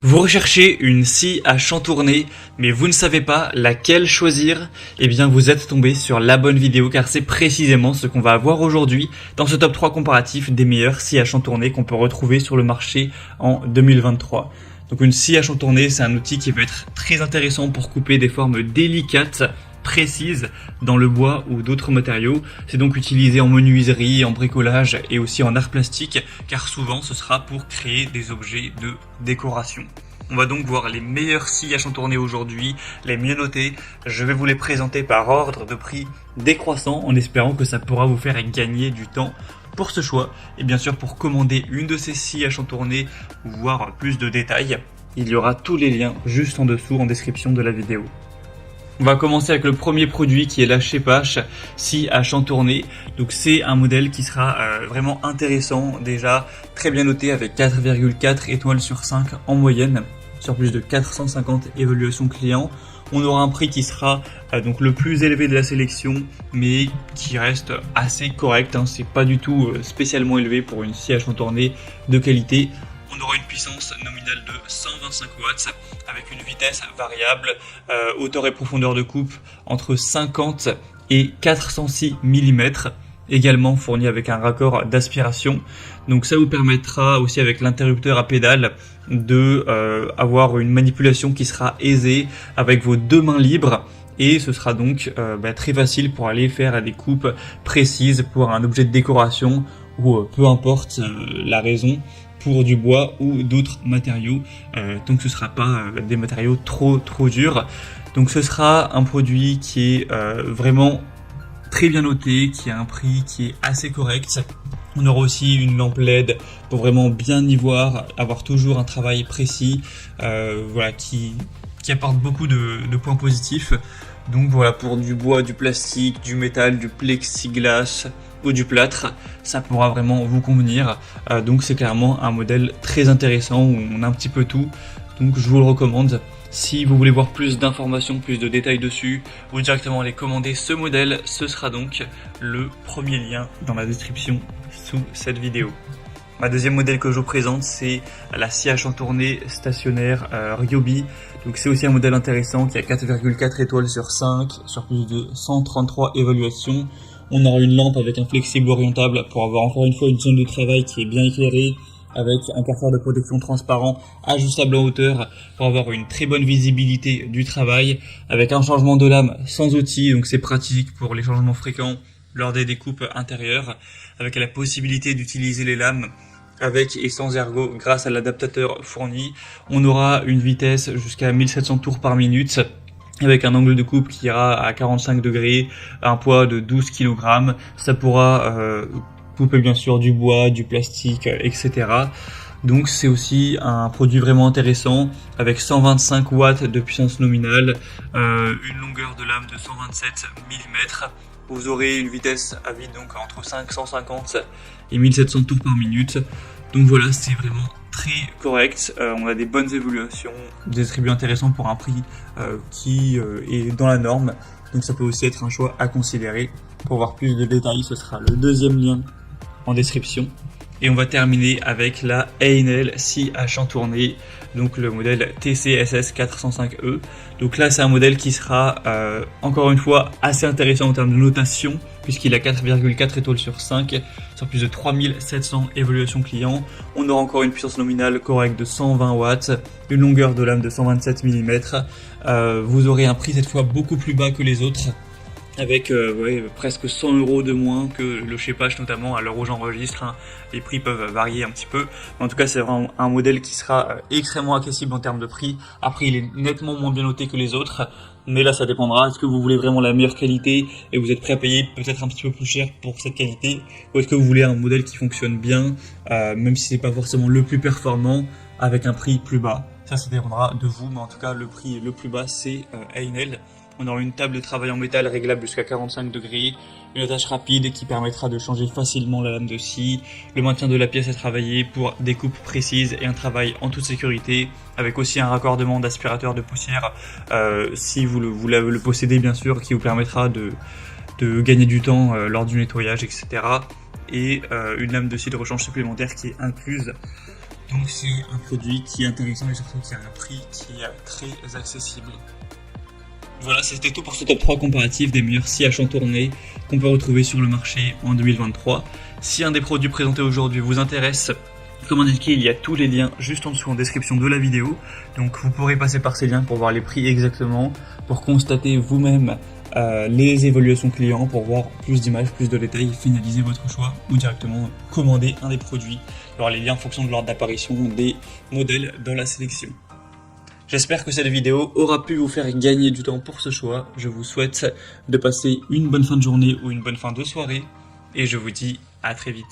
Vous recherchez une scie à chantourner, mais vous ne savez pas laquelle choisir? Eh bien, vous êtes tombé sur la bonne vidéo car c'est précisément ce qu'on va voir aujourd'hui dans ce top 3 comparatif des meilleures scies à chantourner qu'on peut retrouver sur le marché en 2023. Donc une scie à chantourner, c'est un outil qui peut être très intéressant pour couper des formes délicates, précises dans le bois ou d'autres matériaux. C'est donc utilisé en menuiserie, en bricolage et aussi en art plastique car souvent ce sera pour créer des objets de décoration. On va donc voir les meilleures scies à chantourner aujourd'hui, les mieux notées. Je vais vous les présenter par ordre de prix décroissant en espérant que ça pourra vous faire gagner du temps pour ce choix. Et bien sûr, pour commander une de ces scies à chantourner ou voir plus de détails, il y aura tous les liens juste en dessous en description de la vidéo. On va commencer avec le premier produit qui est la Shepash scie à chantourner. Donc c'est un modèle qui sera vraiment intéressant, déjà très bien noté avec 4,4 étoiles sur 5 en moyenne, sur plus de 450 évaluations clients. On aura un prix qui sera donc le plus élevé de la sélection, mais qui reste assez correct, hein. C'est pas du tout spécialement élevé pour une scie à chantourner de qualité. On aura une puissance nominale de 125 watts avec une vitesse variable, hauteur et profondeur de coupe entre 50 et 406 mm, également fourni avec un raccord d'aspiration. Donc ça vous permettra aussi avec l'interrupteur à pédale de avoir une manipulation qui sera aisée avec vos deux mains libres. Et ce sera donc très facile pour aller faire des coupes précises pour un objet de décoration ou peu importe la raison, pour du bois ou d'autres matériaux, tant que ce ne sera pas des matériaux trop durs. Donc ce sera un produit qui est vraiment très bien noté, qui a un prix qui est assez correct. On aura aussi une lampe LED pour vraiment bien y voir, avoir toujours un travail précis, qui apporte beaucoup de points positifs. Donc voilà, pour du bois, du plastique, du métal, du plexiglas ou du plâtre, ça pourra vraiment vous convenir. Donc c'est clairement un modèle très intéressant où on a un petit peu tout. Donc je vous le recommande. Si vous voulez voir plus d'informations, plus de détails dessus, ou directement aller commander ce modèle, ce sera donc le premier lien dans la description sous cette vidéo. Ma deuxième modèle que je vous présente, c'est la scie à chantourner stationnaire Ryobi. Donc c'est aussi un modèle intéressant qui a 4,4 étoiles sur 5, sur plus de 133 évaluations. On aura une lampe avec un flexible orientable pour avoir encore une fois une zone de travail qui est bien éclairée, avec un capteur de protection transparent ajustable en hauteur pour avoir une très bonne visibilité du travail, avec un changement de lame sans outil, donc c'est pratique pour les changements fréquents lors des découpes intérieures, avec la possibilité d'utiliser les lames avec et sans ergot grâce à l'adaptateur fourni. On aura une vitesse jusqu'à 1700 tours par minute, avec un angle de coupe qui ira à 45 degrés, un poids de 12 kg. Ça pourra couper bien sûr du bois, du plastique, etc. Donc c'est aussi un produit vraiment intéressant avec 125 watts de puissance nominale, une longueur de lame de 127 mm. Vous aurez une vitesse à vide donc entre 550 et 1700 tours par minute. Donc voilà, c'est vraiment très correct. On a des bonnes évaluations, des attributs intéressants pour un prix qui est dans la norme. Donc ça peut aussi être un choix à considérer. Pour voir plus de détails, ce sera le deuxième lien en description. Et on va terminer avec la A&L scie à chantourner, donc le modèle TCSS 405E. Donc là c'est un modèle qui sera encore une fois assez intéressant en termes de notation, puisqu'il a 4,4 étoiles sur 5, sur plus de 3700 évaluations clients. On aura encore une puissance nominale correcte de 120 watts, une longueur de lame de 127 mm. Vous aurez un prix cette fois beaucoup plus bas que les autres, avec presque 100 € de moins que le Shepash, notamment à l'heure où j'enregistre, hein. Les prix peuvent varier un petit peu, mais en tout cas c'est vraiment un modèle qui sera extrêmement accessible en termes de prix. Après il est nettement moins bien noté que les autres, mais là ça dépendra. Est-ce que vous voulez vraiment la meilleure qualité et vous êtes prêt à payer peut-être un petit peu plus cher pour cette qualité, ou est-ce que vous voulez un modèle qui fonctionne bien, même si c'est pas forcément le plus performant, avec un prix plus bas? Ça dépendra de vous, mais en tout cas le prix le plus bas c'est A&L. On aura une table de travail en métal réglable jusqu'à 45 degrés, une attache rapide qui permettra de changer facilement la lame de scie, le maintien de la pièce à travailler pour des coupes précises et un travail en toute sécurité, avec aussi un raccordement d'aspirateur de poussière si vous le possédez bien sûr, qui vous permettra de gagner du temps lors du nettoyage, etc. Et une lame de scie de rechange supplémentaire qui est incluse Donc c'est un produit qui est intéressant et surtout qui a un prix qui est très accessible. Voilà, c'était tout pour ce top 3 comparatif des meilleurs scies à chantourner qu'on peut retrouver sur le marché en 2023. Si un des produits présentés aujourd'hui vous intéresse, comme indiqué, il y a tous les liens juste en dessous en description de la vidéo. Donc vous pourrez passer par ces liens pour voir les prix exactement, pour constater vous-même les évaluations clients, pour voir plus d'images, plus de détails, finaliser votre choix ou directement commander un des produits. Il y aura les liens en fonction de l'ordre d'apparition des modèles dans la sélection. J'espère que cette vidéo aura pu vous faire gagner du temps pour ce choix. Je vous souhaite de passer une bonne fin de journée ou une bonne fin de soirée et je vous dis à très vite.